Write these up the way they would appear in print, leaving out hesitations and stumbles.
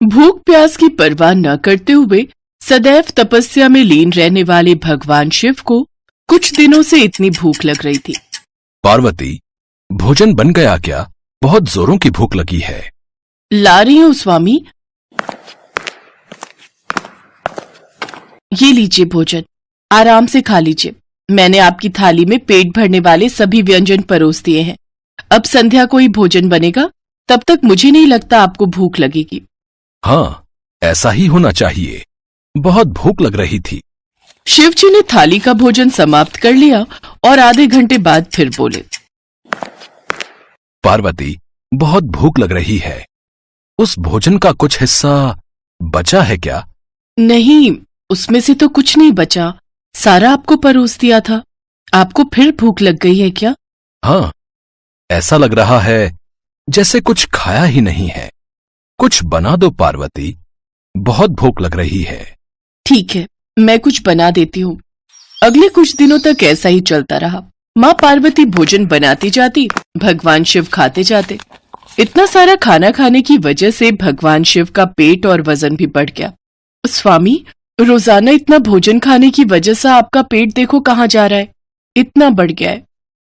भूख प्यास की परवाह न करते हुए सदैव तपस्या में लीन रहने वाले भगवान शिव को कुछ दिनों से इतनी भूख लग रही थी। पार्वती, भोजन बन गया क्या? बहुत जोरों की भूख लगी है। ला रही हूँ स्वामी। ये लीजिए भोजन, आराम से खा लीजिए। मैंने आपकी थाली में पेट भरने वाले सभी व्यंजन परोस दिए हैं। अब संध्या को ही भोजन बनेगा, तब तक मुझे नहीं लगता आपको भूख लगेगी। हाँ, ऐसा ही होना चाहिए। बहुत भूख लग रही थी। शिवजी ने थाली का भोजन समाप्त कर लिया और आधे घंटे बाद फिर बोले, पार्वती, बहुत भूख लग रही है। उस भोजन का कुछ हिस्सा बचा है क्या? नहीं, उसमें से तो कुछ नहीं बचा। सारा आपको परोस दिया था। आपको फिर भूख लग गई है क्या? हाँ, ऐसा लग रहा है जैसे कुछ खाया ही नहीं है। कुछ बना दो पार्वती, बहुत भूख लग रही है। ठीक है, मैं कुछ बना देती हूँ। अगले कुछ दिनों तक ऐसा ही चलता रहा। माँ पार्वती भोजन बनाती जाती, भगवान शिव खाते जाते। इतना सारा खाना खाने की वजह से भगवान शिव का पेट और वजन भी बढ़ गया। स्वामी, रोजाना इतना भोजन खाने की वजह से आपका पेट देखो कहाँ जा रहा है, इतना बढ़ गया है।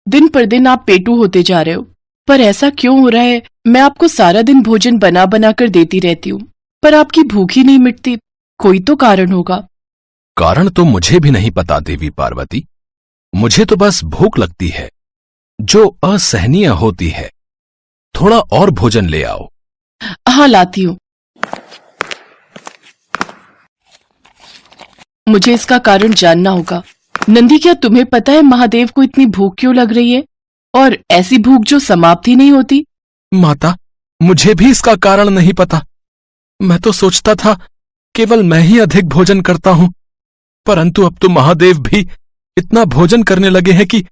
दिन पर दिन आप पेटू होते जा रहे हो। पर ऐसा क्यों हो रहा है? मैं आपको सारा दिन भोजन बना बना कर देती रहती हूँ, पर आपकी भूख ही नहीं मिटती। कोई तो कारण होगा। कारण तो मुझे भी नहीं पता देवी पार्वती। मुझे तो बस भूख लगती है, जो असहनीय होती है। थोड़ा और भोजन ले आओ। हाँ, लाती हूँ। मुझे इसका कारण जानना होगा। नंदी, क्या तुम्हें पता है महादेव को इतनी भूख क्यों लग रही है, और ऐसी भूख जो समाप्त ही नहीं होती? माता, मुझे भी इसका कारण नहीं पता। मैं तो सोचता था केवल मैं ही अधिक भोजन करता हूं, परंतु अब तो महादेव भी इतना भोजन करने लगे हैं कि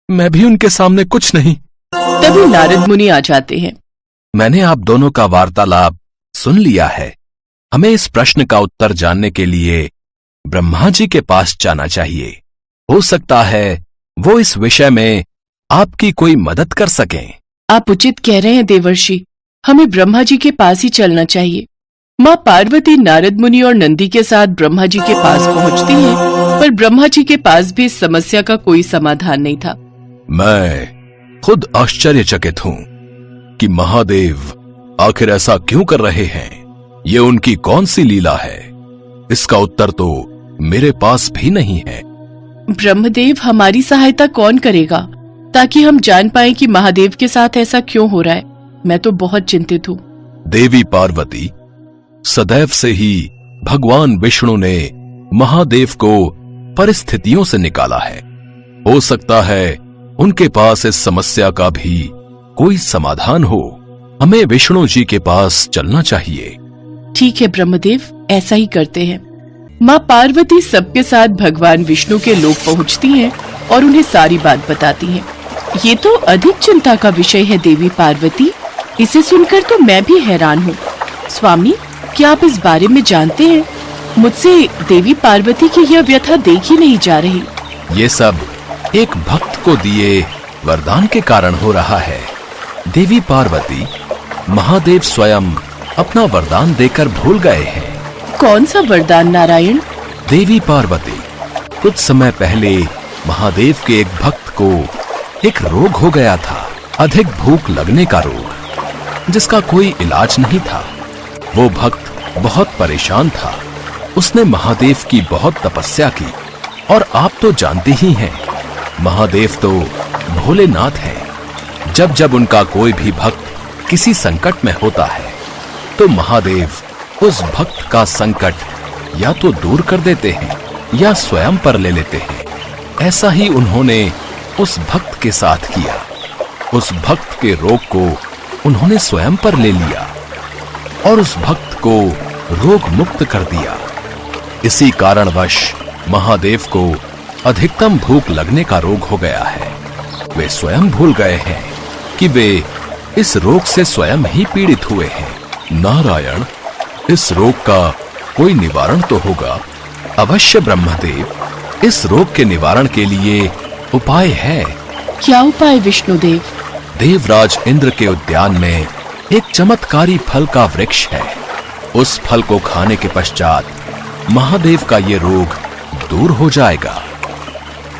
मैं भी उनके सामने कुछ नहीं। तभी नारद मुनि आ जाते हैं। मैंने आप दोनों का वार्तालाप सुन लिया है। हमें इस प्रश्न का उत्तर जानने के लिए ब्रह्मा जी के पास जाना चाहिए। हो सकता है वो इस विषय में आपकी कोई मदद कर सकें। आप उचित कह रहे हैं देवर्षि, हमें ब्रह्मा जी के पास ही चलना चाहिए। माँ पार्वती नारद मुनि और नंदी के साथ ब्रह्मा जी के पास पहुँचती हैं, पर ब्रह्मा जी के पास भी इस समस्या का कोई समाधान नहीं था। मैं खुद आश्चर्यचकित हूँ कि महादेव आखिर ऐसा क्यों कर रहे हैं। ये उनकी कौन सी लीला है? इसका उत्तर तो मेरे पास भी नहीं है। ब्रह्मदेव, हमारी सहायता कौन करेगा, ताकि हम जान पाएं कि महादेव के साथ ऐसा क्यों हो रहा है? मैं तो बहुत चिंतित हूँ। देवी पार्वती, सदैव से ही भगवान विष्णु ने महादेव को परिस्थितियों से निकाला है। हो सकता है उनके पास इस समस्या का भी कोई समाधान हो। हमें विष्णु जी के पास चलना चाहिए। ठीक है ब्रह्मदेव, ऐसा ही करते हैं। माँ पार्वती सबके साथ भगवान विष्णु के लोक पहुँचती हैं और उन्हें सारी बात बताती हैं। ये तो अधिक चिंता का विषय है देवी पार्वती। इसे सुनकर तो मैं भी हैरान हूँ। स्वामी, क्या आप इस बारे में जानते हैं? मुझसे देवी पार्वती की यह व्यथा देखी नहीं जा रही। ये सब एक भक्त को दिए वरदान के कारण हो रहा है। देवी पार्वती, महादेव स्वयं अपना वरदान देकर भूल गए हैं। कौन सा वरदान नारायण? देवी पार्वती, कुछ समय पहले महादेव के एक भक्त को एक रोग हो गया था, अधिक भूख लगने का रोग, जिसका कोई इलाज नहीं था। वो भक्त बहुत परेशान था। उसने महादेव की बहुत तपस्या की, और आप तो जानते ही हैं, महादेव तो भोलेनाथ हैं। जब जब उनका कोई भी भक्त किसी संकट में होता है, तो महादेव उस भक्त का संकट या तो दूर कर देते हैं या स्वयं पर ले लेते हैं। ऐसा ही उन्होंने उस भक्त के साथ किया। उस भक्त के रोग को उन्होंने स्वयं पर ले लिया और उस भक्त को रोग मुक्त कर दिया। इसी कारणवश महादेव को अधिकतम भूख लगने का रोग हो गया है। वे स्वयं भूल गए हैं कि वे इस रोग से स्वयं ही पीड़ित हुए हैं। नारायण, इस रोग का कोई निवारण तो होगा। अवश्य ब्रह्मदेव, इस रोग के निवारण के लिए उपाय है। क्या उपाय विष्णुदेव? देवराज इंद्र के उद्यान में एक चमत्कारी फल का वृक्ष है। उस फल को खाने के पश्चात महादेव का ये रोग दूर हो जाएगा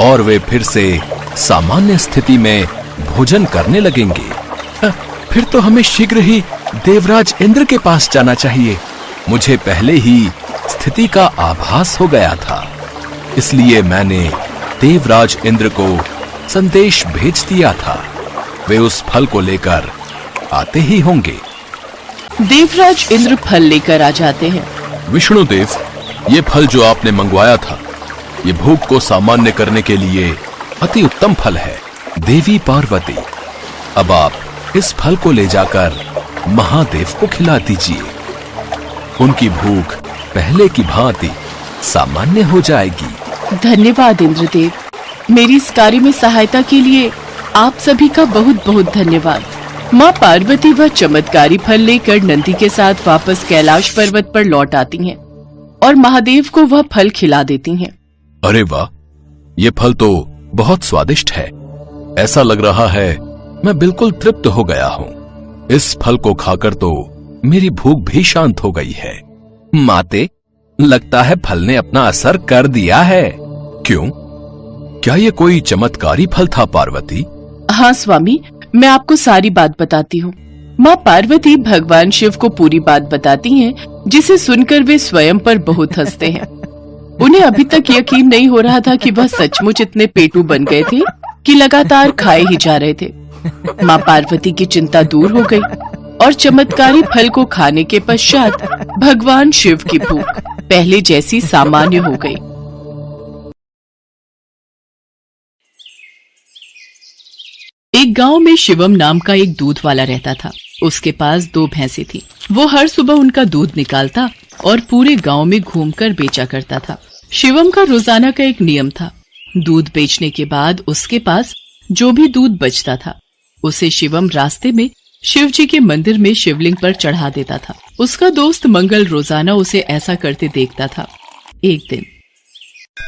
और वे फिर से सामान्य स्थिति में भोजन करने लगेंगे। फिर तो हमें शीघ्र ही देवराज इंद्र के पास जाना चाहिए। मुझे पहले ही स्थिति का आभास हो गया था, इसलिए मैंने देवराज इंद्र को संदेश भेज दिया था। वे उस फल को लेकर आते ही होंगे। देवराज इंद्र फल लेकर आ जाते हैं। विष्णुदेव, ये फल जो आपने मंगवाया था, ये भूख को सामान्य करने के लिए अति उत्तम फल है। देवी पार्वती, अब आप इस फल को ले जाकर महादेव को खिला दीजिए। उनकी भूख पहले की भांति सामान्य हो जाएगी। धन्यवाद इंद्रदेव, मेरी इस कार्य में सहायता के लिए आप सभी का बहुत बहुत धन्यवाद। माँ पार्वती वह चमत्कारी फल लेकर नंदी के साथ वापस कैलाश पर्वत पर लौट आती हैं और महादेव को वह फल खिला देती हैं। अरे वाह, ये फल तो बहुत स्वादिष्ट है। ऐसा लग रहा है मैं बिल्कुल तृप्त हो गया हूँ। इस फल को खाकर तो मेरी भूख भी शांत हो गई है। माते, लगता है फल ने अपना असर कर दिया है। क्यों? क्या ये कोई चमत्कारी फल था पार्वती? हाँ स्वामी, मैं आपको सारी बात बताती हूँ। माँ पार्वती भगवान शिव को पूरी बात बताती हैं, जिसे सुनकर वे स्वयं पर बहुत हंसते हैं। उन्हें अभी तक यकीन नहीं हो रहा था कि वह सचमुच इतने पेटू बन गए थे कि लगातार खाए ही जा रहे थे। माँ पार्वती की चिंता दूर हो गई और चमत्कारी फल को खाने के पश्चात भगवान शिव की भूख पहले जैसी सामान्य हो गई। एक गांव में शिवम नाम का एक दूध वाला रहता था। उसके पास 2 भैंसें थी। वो हर सुबह उनका दूध निकालता और पूरे गांव में घूमकर बेचा करता था। शिवम का रोजाना का एक नियम था। दूध बेचने के बाद उसके पास जो भी दूध बचता था, उसे शिवम रास्ते में शिव जी के मंदिर में शिवलिंग पर चढ़ा देता था। उसका दोस्त मंगल रोजाना उसे ऐसा करते देखता था। एक दिन,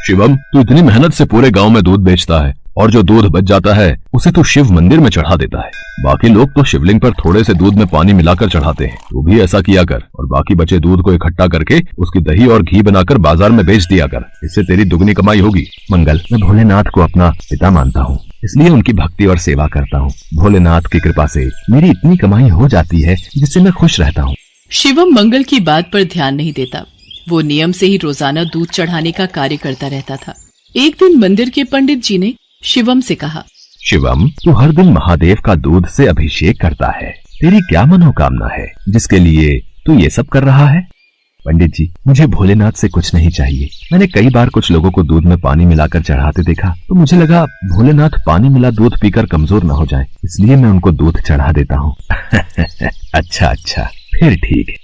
शिवम, तू इतनी मेहनत से पूरे गांव में दूध बेचता है और जो दूध बच जाता है उसे तू शिव मंदिर में चढ़ा देता है। बाकी लोग तो शिवलिंग पर थोड़े से दूध में पानी मिलाकर चढ़ाते हैं। तू भी ऐसा किया कर और बाकी बचे दूध को इकट्ठा करके उसकी दही और घी बनाकर बाजार में बेच दिया कर। इससे तेरी दुगनी कमाई होगी। मंगल, मैं भोलेनाथ को अपना पिता मानता हूँ, इसलिए उनकी भक्ति और सेवा करता हूँ। भोलेनाथ की कृपा से मेरी इतनी कमाई हो जाती है जिससे मैं खुश रहता हूँ। शिवम मंगल की बात पर ध्यान नहीं देता। वो नियम से ही रोजाना दूध चढ़ाने का कार्य करता रहता था। एक दिन मंदिर के पंडित जी ने शिवम से कहा, शिवम, तू हर दिन महादेव का दूध से अभिषेक करता है। तेरी क्या मनोकामना है जिसके लिए तू ये सब कर रहा है? पंडित जी, मुझे भोलेनाथ से कुछ नहीं चाहिए। मैंने कई बार कुछ लोगों को दूध में पानी मिलाकर चढ़ाते देखा, तो मुझे लगा भोलेनाथ पानी मिला दूध पीकर कमजोर न हो जाए, इसलिए मैं उनको दूध चढ़ा देता हूँ। अच्छा, फिर ठीक है।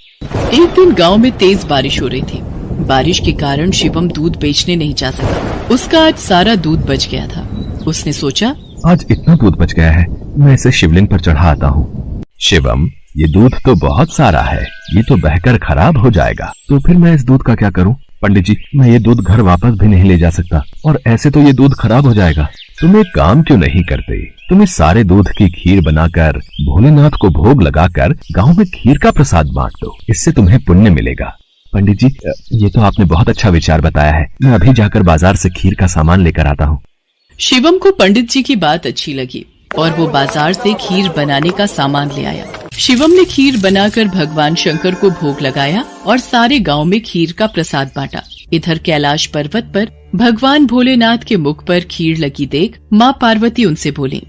एक दिन गांव में तेज बारिश हो रही थी। बारिश के कारण शिवम दूध बेचने नहीं जा सका। उसका आज सारा दूध बच गया था। उसने सोचा, आज इतना दूध बच गया है, मैं इसे शिवलिंग पर चढ़ा आता हूँ। शिवम, ये दूध तो बहुत सारा है, ये तो बहकर खराब हो जाएगा, तो फिर मैं इस दूध का क्या करूँ? पंडित जी, मैं ये दूध घर वापस भी नहीं ले जा सकता और ऐसे तो ये दूध खराब हो जाएगा। तुम एक काम क्यों नहीं करते? तुम इस सारे दूध की खीर बनाकर भोलेनाथ को भोग लगाकर गांव में खीर का प्रसाद बांट दो, इससे तुम्हें पुण्य मिलेगा। पंडित जी, ये तो आपने बहुत अच्छा विचार बताया है। मैं अभी जाकर बाजार से खीर का सामान लेकर आता हूँ। शिवम को पंडित जी की बात अच्छी लगी और वो बाजार से खीर बनाने का सामान ले आया। शिवम ने खीर बनाकर भगवान शंकर को भोग लगाया और सारे गांव में खीर का प्रसाद बांटा। इधर कैलाश पर्वत पर भगवान भोलेनाथ के मुख पर खीर लगी देख माँ पार्वती उनसे बोली,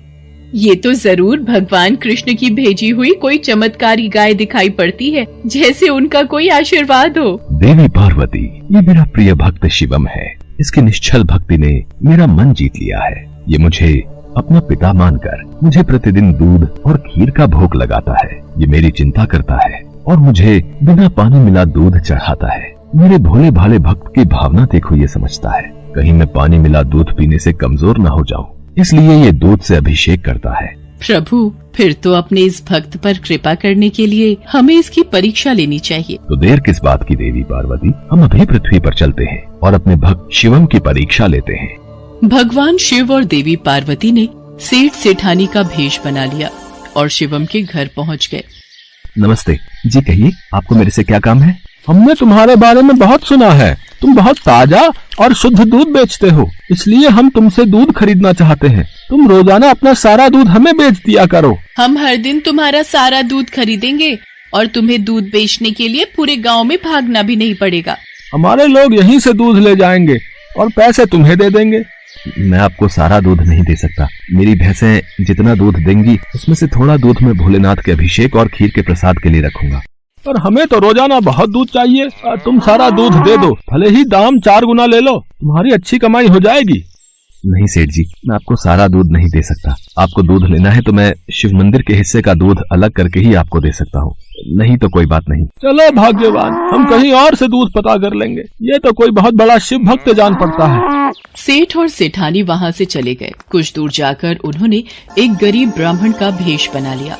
ये तो जरूर भगवान कृष्ण की भेजी हुई कोई चमत्कारी गाय दिखाई पड़ती है, जैसे उनका कोई आशीर्वाद हो। देवी पार्वती, ये मेरा प्रिय भक्त शिवम है। इसकी निश्चल भक्ति ने मेरा मन जीत लिया है। ये मुझे अपना पिता मानकर मुझे प्रतिदिन दूध और खीर का भोग लगाता है। ये मेरी चिंता करता है और मुझे बिना पानी मिला दूध चढ़ाता है। मेरे भोले भाले भक्त की भावना देखो, ये समझता है कहीं मैं पानी मिला दूध पीने से कमजोर न हो जाऊं, इसलिए ये दूध से अभिषेक करता है। प्रभु, फिर तो अपने इस भक्त पर कृपा करने के लिए हमें इसकी परीक्षा लेनी चाहिए। तो देर किस बात की देवी पार्वती, हम अभी पृथ्वी पर चलते हैं और अपने भक्त शिवम की परीक्षा लेते हैं। भगवान शिव और देवी पार्वती ने सेठ सेठानी का भेष बना लिया और शिवम के घर पहुंच गए। नमस्ते जी, कहिए आपको मेरे से क्या काम है? हमने तुम्हारे बारे में बहुत सुना है। तुम बहुत ताजा और शुद्ध दूध बेचते हो, इसलिए हम तुमसे दूध खरीदना चाहते हैं। तुम रोजाना अपना सारा दूध हमें बेच दिया करो। हम हर दिन तुम्हारा सारा दूध खरीदेंगे और तुम्हें दूध बेचने के लिए पूरे गांव में भागना भी नहीं पड़ेगा। हमारे लोग यहीं से दूध ले जाएंगे और पैसे तुम्हें दे देंगे। मैं आपको सारा दूध नहीं दे सकता। मेरी भैंसें जितना दूध देंगी उसमें से थोड़ा दूध मैं भोलेनाथ के अभिषेक और खीर के प्रसाद के लिए रखूंगा। पर हमें तो रोजाना बहुत दूध चाहिए। तुम सारा दूध दे दो, भले ही दाम 4 गुना ले लो, तुम्हारी अच्छी कमाई हो जाएगी। नहीं सेठ जी, मैं आपको सारा दूध नहीं दे सकता। आपको दूध लेना है तो मैं शिव मंदिर के हिस्से का दूध अलग करके ही आपको दे सकता हूँ, नहीं तो कोई बात नहीं। चलो भाग्यवान, हम कहीं और से दूध पता कर लेंगे। ये तो कोई बहुत बड़ा शिव भक्त जान पड़ता है। सेठ और सेठानी वहाँ से चले गए। कुछ दूर जाकर उन्होंने एक गरीब ब्राह्मण का भेष बना लिया।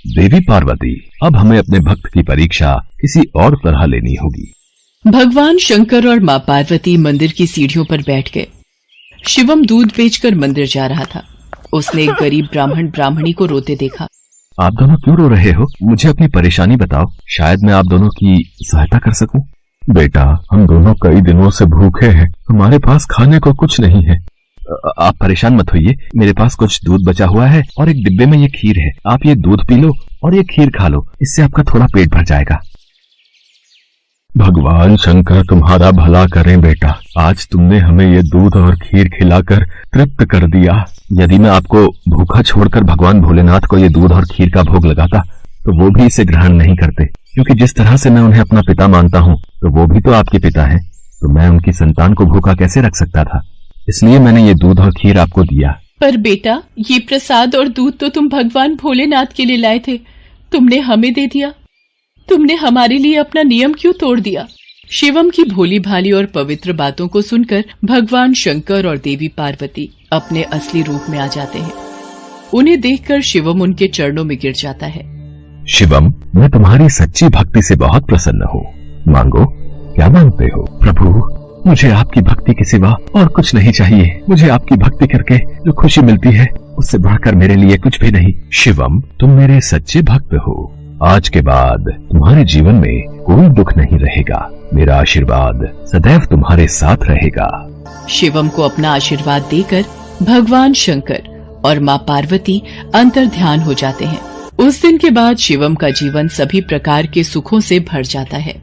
देवी पार्वती, अब हमें अपने भक्त की परीक्षा किसी और तरह लेनी होगी। भगवान शंकर और माँ पार्वती मंदिर की सीढ़ियों पर बैठ गए। शिवम दूध बेचकर मंदिर जा रहा था। उसने एक गरीब ब्राह्मण ब्राह्मणी को रोते देखा। आप दोनों क्यों रो रहे हो? मुझे अपनी परेशानी बताओ, शायद मैं आप दोनों की सहायता कर सकूं। बेटा, हम दोनों कई दिनों से भूखे हैं, हमारे पास खाने को कुछ नहीं है। आप परेशान मत होइए, मेरे पास कुछ दूध बचा हुआ है और एक डिब्बे में ये खीर है। आप ये दूध पी लो और ये खीर खा लो, इससे आपका थोड़ा पेट भर जाएगा। भगवान शंकर तुम्हारा भला करें बेटा, आज तुमने हमें ये दूध और खीर खिलाकर तृप्त कर दिया। यदि मैं आपको भूखा छोड़कर भगवान भोलेनाथ को ये दूध और खीर का भोग लगाता तो वो भी इसे ग्रहण नहीं करते, क्योंकि जिस तरह से मैं उन्हें अपना पिता मानता हूँ तो वो भी तो आपके पिता हैं। तो मैं उनकी संतान को भूखा कैसे रख सकता था? इसलिए मैंने ये दूध और खीर आपको दिया। पर बेटा, ये प्रसाद और दूध तो तुम भगवान भोलेनाथ के लिए लाए थे, तुमने हमें दे दिया। तुमने हमारे लिए अपना नियम क्यों तोड़ दिया? शिवम की भोली भाली और पवित्र बातों को सुनकर भगवान शंकर और देवी पार्वती अपने असली रूप में आ जाते हैं। उन्हें देखकर शिवम उनके चरणों में गिर जाता है। शिवम, मैं तुम्हारी सच्ची भक्ति से बहुत प्रसन्न हूँ। मांगो, क्या मांगते हो? प्रभु, मुझे आपकी भक्ति के सिवा और कुछ नहीं चाहिए। मुझे आपकी भक्ति करके जो खुशी मिलती है उससे बढ़कर मेरे लिए कुछ भी नहीं। शिवम, तुम मेरे सच्चे भक्त हो। आज के बाद तुम्हारे जीवन में कोई दुख नहीं रहेगा। मेरा आशीर्वाद सदैव तुम्हारे साथ रहेगा। शिवम को अपना आशीर्वाद देकर भगवान शंकर और माँ पार्वती अंतर्ध्यान हो जाते हैं। उस दिन के बाद शिवम का जीवन सभी प्रकार के सुखों से भर जाता है।